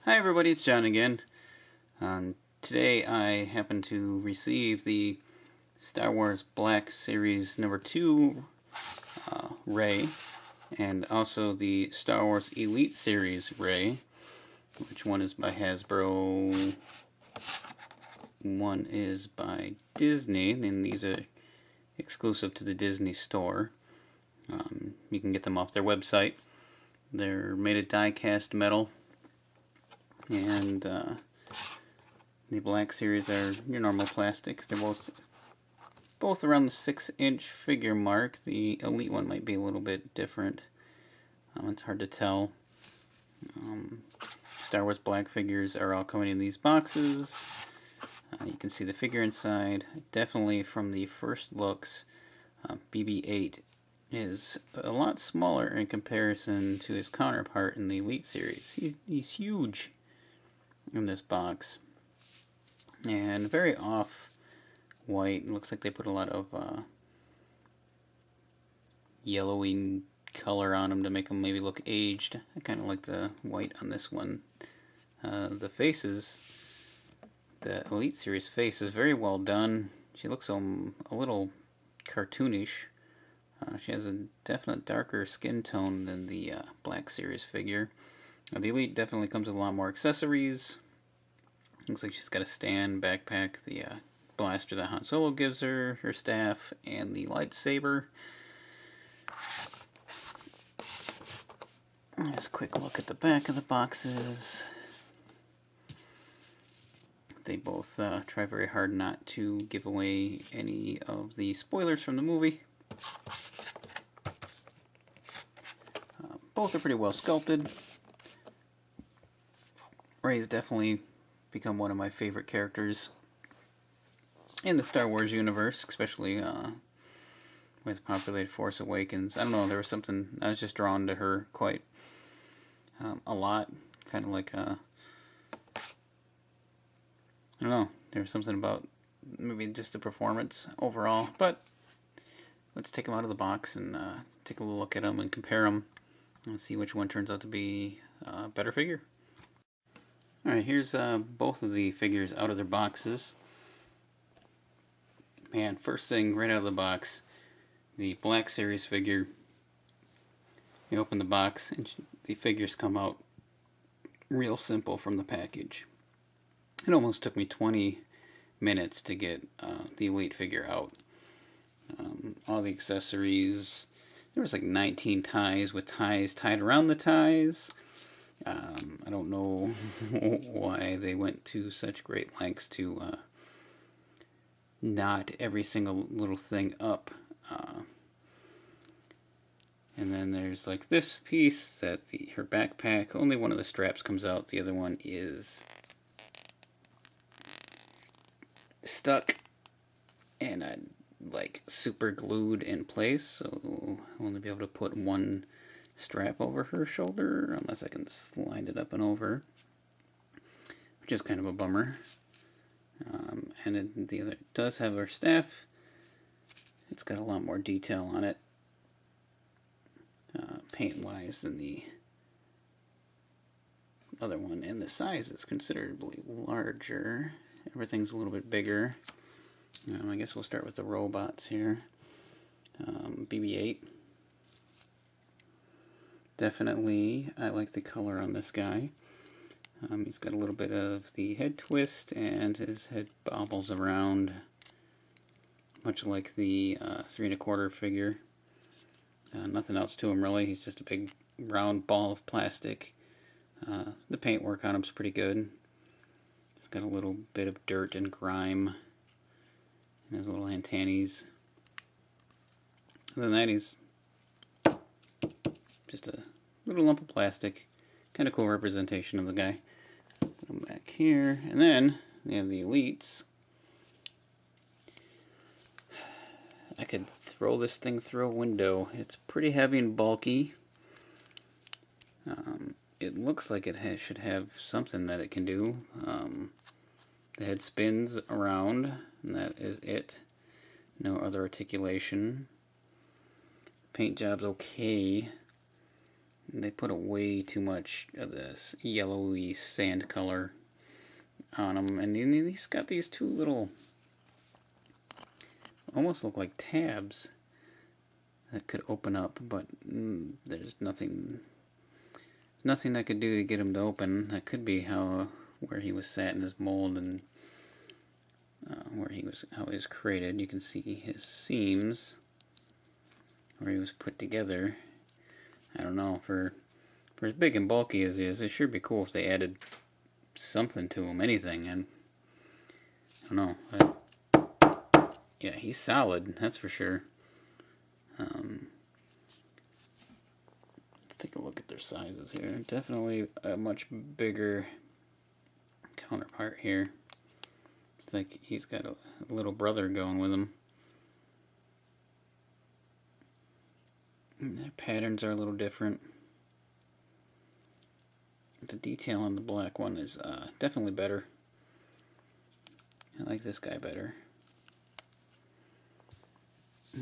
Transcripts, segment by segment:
Hi everybody, it's John again. Today I happen to receive the Star Wars Black Series number 2 Rey, and also the Star Wars Elite Series Rey, which one is by Hasbro, one is by Disney, and these are exclusive to the Disney store. You can get them off their website. They're made of die-cast metal. And the Black Series are your normal plastic. They're both around the 6-inch figure mark. The Elite one might be a little bit different. It's hard to tell. Star Wars Black figures are all coming in these boxes. You can see the figure inside. Definitely from the first looks, BB-8 is a lot smaller in comparison to his counterpart in the Elite Series. He's huge in this box, and very off white. It looks like they put a lot of yellowing color on him to make him maybe look aged. I kind of like the white on this one. The faces, the Elite Series face is very well done. She looks a little cartoonish. She has a definite darker skin tone than the Black Series figure. The Elite definitely comes with a lot more accessories. Looks like she's got a stand, backpack, the blaster that Han Solo gives her, her staff, and the lightsaber. Just a quick look at the back of the boxes. They both try very hard not to give away any of the spoilers from the movie. Both are pretty well sculpted. Rey's definitely become one of my favorite characters in the Star Wars universe, especially with populated Force Awakens. I don't know, there was something, I was just drawn to her quite a lot. Kind of like, I don't know, there was something about maybe just the performance overall. But let's take them out of the box and take a look at them and compare them and see which one turns out to be a better figure. Alright, here's both of the figures out of their boxes. Man, first thing right out of the box, the Black Series figure. You open the box and the figures come out real simple from the package. It almost took me 20 minutes to get the Elite figure out. All the accessories. There was like 19 ties with ties tied around the ties. I don't know why they went to such great lengths to knot every single little thing up. And then there's like this piece that her backpack, only one of the straps comes out, the other one is stuck and like super glued in place, so I'll only be able to put one strap over her shoulder unless I can slide it up and over, which is kind of a bummer. And the other does have her staff. It's got a lot more detail on it, paint wise, than the other one, and the size is considerably larger. Everything's a little bit bigger. I guess we'll start with the robots here. BB-8. Definitely, I like the color on this guy. He's got a little bit of the head twist, and his head bobbles around, much like the 3 1/4 figure. Nothing else to him really. He's just a big round ball of plastic. The paint work on him's pretty good. He's got a little bit of dirt and grime in his little antennaes. Other than that, he's just a little lump of plastic. Kind of cool representation of the guy. Put him back here. And then we have the Elites. I could throw this thing through a window. It's pretty heavy and bulky. It looks like it should have something that it can do. The head spins around, and that is it. No other articulation. Paint job's okay. they put way too much of this yellowy sand color on him, and he's got these two little, almost look like tabs that could open up, but there's nothing I could do to get him to open. That could be where he was sat in his mold and how he was created. You can see his seams where he was put together. I don't know, for as big and bulky as he is, it sure be cool if they added something to him, anything. And I don't know. Yeah, he's solid, that's for sure. Let's take a look at their sizes here. Definitely a much bigger counterpart here. It's like he's got a little brother going with him. And their patterns are a little different. The detail on the black one is definitely better. I like this guy better.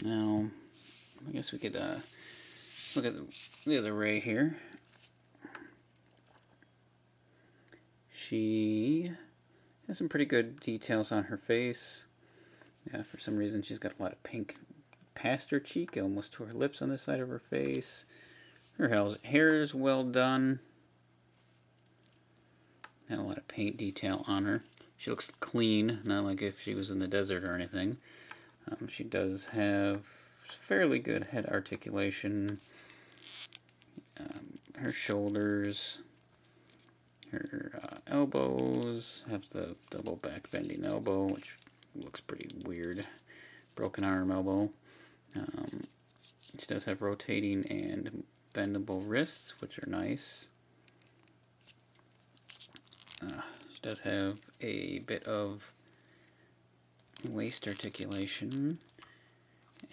Now, I guess we could look at the other Ray here. She has some pretty good details on her face. Yeah, for some reason she's got a lot of pink past her cheek, almost to her lips on this side of her face. Her hair is well done. Had a lot of paint detail on her. She looks clean, not like if she was in the desert or anything. She does have fairly good head articulation. Her shoulders, her elbows, have the double back bending elbow, which looks pretty weird. Broken arm elbow. She does have rotating and bendable wrists, which are nice. She does have a bit of waist articulation,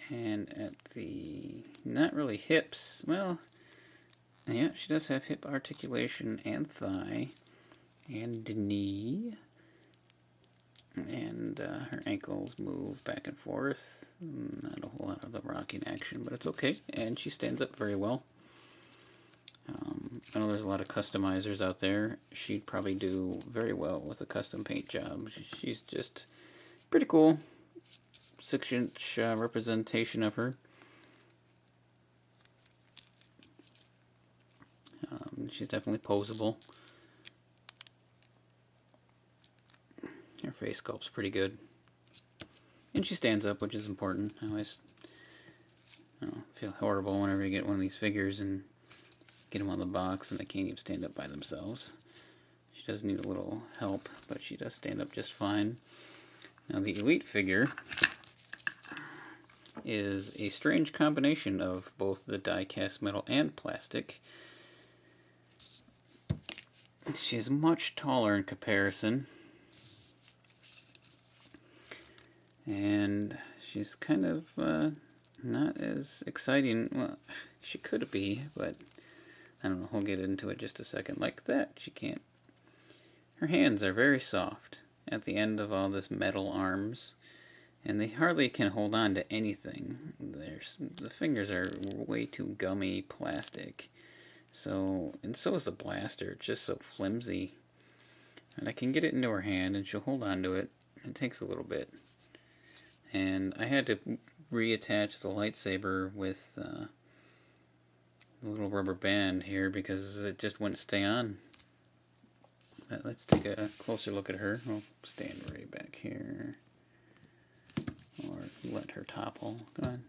and at the, not really hips, well, yeah, she does have hip articulation and thigh and knee, and her ankles move back and forth. Not a whole lot of the rocking action, but it's okay, and she stands up very well. I know there's a lot of customizers out there. She'd probably do very well with a custom paint job. She's just pretty cool. 6-inch representation of her. She's definitely posable. Her face sculpt's pretty good. And she stands up, which is important. I always feel horrible whenever you get one of these figures and get them on the box and they can't even stand up by themselves. She does need a little help, but she does stand up just fine. Now the Elite figure is a strange combination of both the die-cast metal and plastic. She's much taller in comparison, and she's kind of not as exciting. Well, she could be, but I don't know, we'll get into it just a second. Like that, she can't. Her hands are very soft at the end of all this metal arms, and they hardly can hold on to anything. The fingers are way too gummy plastic. So is the blaster. It's just so flimsy. And I can get it into her hand and she'll hold on to it. It takes a little bit. And I had to reattach the lightsaber with the little rubber band here because it just wouldn't stay on. But let's take a closer look at her. I'll stand right back here. Or let her topple. Go on.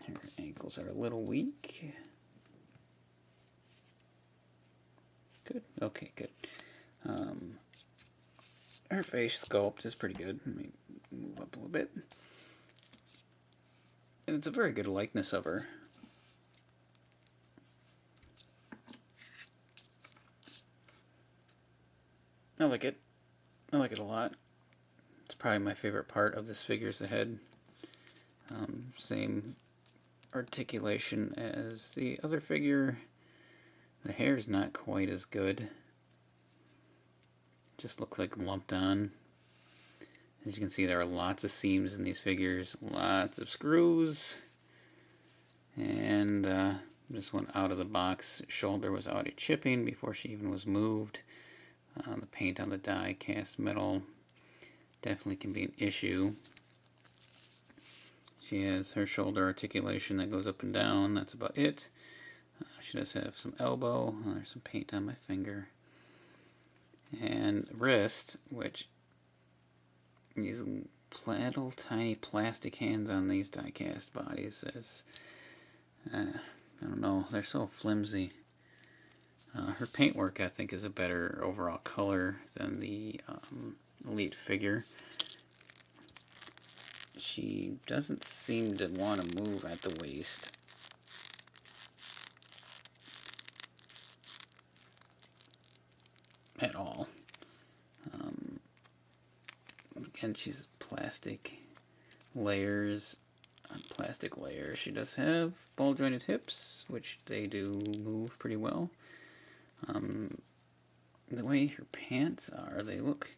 Her ankles are a little weak. Good. Okay, good. Her face sculpt is pretty good. Let me move up a little bit. And it's a very good likeness of her. I like it. I like it a lot. It's probably my favorite part of this figure is the head. Same articulation as the other figure. The hair's not quite as good. Just looks like lumped on. As you can see, there are lots of seams in these figures, lots of screws, and This one out of the box. Shoulder was already chipping before she even was moved. The paint on the die cast metal definitely can be an issue. She has her shoulder articulation that goes up and down. That's about it. She does have some elbow. There's some paint on my finger. And wrist, which these little tiny plastic hands on these die-cast bodies is, I don't know, they're so flimsy. Her paintwork, I think, is a better overall color than the Elite figure. She doesn't seem to want to move at the waist. At all. Again, she's plastic layers on plastic layers. She does have ball jointed hips, which they do move pretty well. The way her pants are, they look...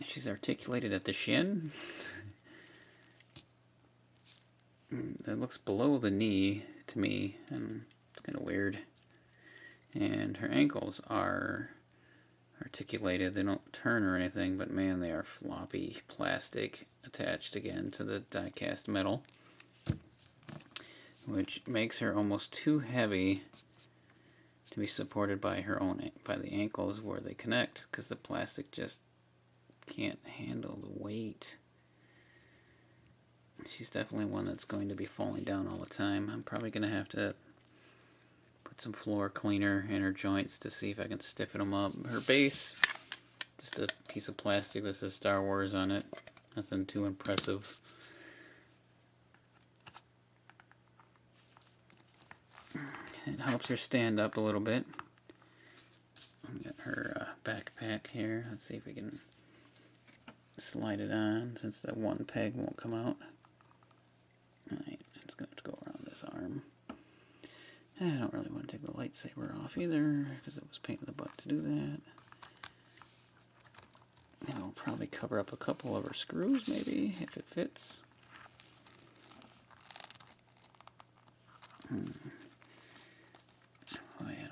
She's articulated at the shin. That looks below the knee to me, and it's kind of weird. And her ankles are articulated. They don't turn or anything, but man, they are floppy plastic attached again to the die-cast metal, which makes her almost too heavy to be supported by the ankles where they connect, because the plastic just can't handle the weight. She's definitely one that's going to be falling down all the time. I'm probably going to have to put some floor cleaner in her joints to see if I can stiffen them up. Her base, just a piece of plastic that says Star Wars on it. Nothing too impressive. It helps her stand up a little bit. I've got her backpack here. Let's see if we can slide it on, since that one peg won't come out. Alright, it's going to have to go around this arm. I don't really want to take the lightsaber off either, because it was a pain in the butt to do that. And I'll probably cover up a couple of her screws, maybe, if it fits. Oh, yeah.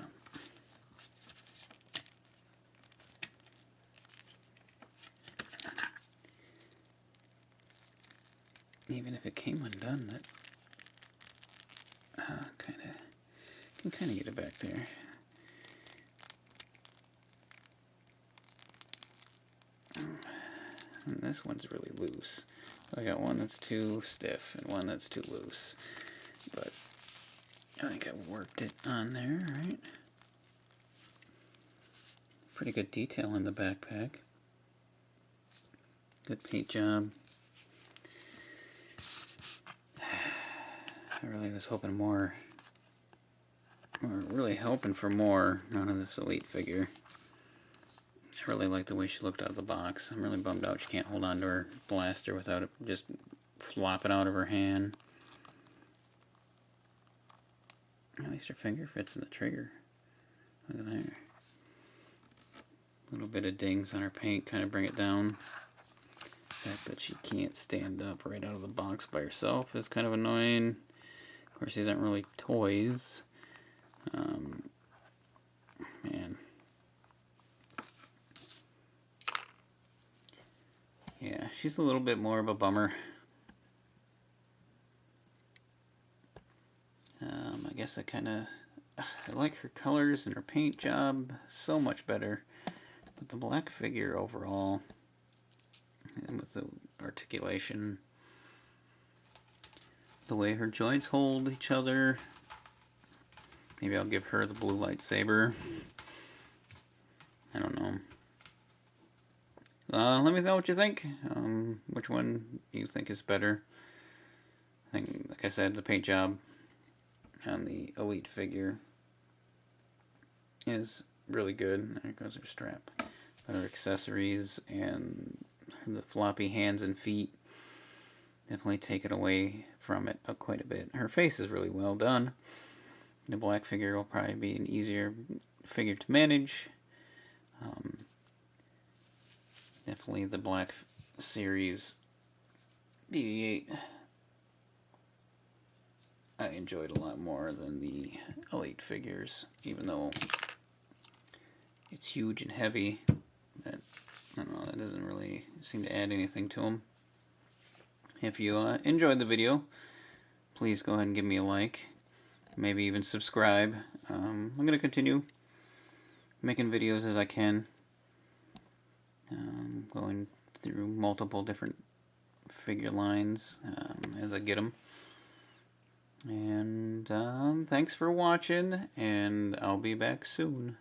Even if it came undone, that can kind of get it back there. And this one's really loose. I got one that's too stiff and one that's too loose, but I think I worked it on there, right? Pretty good detail in the backpack. Good paint job. I really was hoping more, or really hoping for more out of this Elite figure. I really like the way she looked out of the box. I'm really bummed out she can't hold on to her blaster without it just flopping out of her hand. At least her finger fits in the trigger. Look at there. A little bit of dings on her paint kind of bring it down. The fact that she can't stand up right out of the box by herself is kind of annoying. Of course, these aren't really toys. Man. Yeah, she's a little bit more of a bummer. I guess I like her colors and her paint job so much better. But the black figure overall, and with the articulation, the way her joints hold each other, maybe I'll give her the blue lightsaber. I don't know. Let me know what you think. Which one you think is better. I think, like I said, the paint job on the Elite figure is really good. There goes her strap. But her accessories and the floppy hands and feet definitely take it away from it quite a bit. Her face is really well done. The black figure will probably be an easier figure to manage. Definitely the Black Series BB-8 I enjoyed a lot more than the Elite figures, even though it's huge and heavy. That, I don't know, that doesn't really seem to add anything to them. If you enjoyed the video, please go ahead and give me a like, maybe even subscribe. I'm going to continue making videos as I can, going through multiple different figure lines as I get them. And thanks for watching, and I'll be back soon.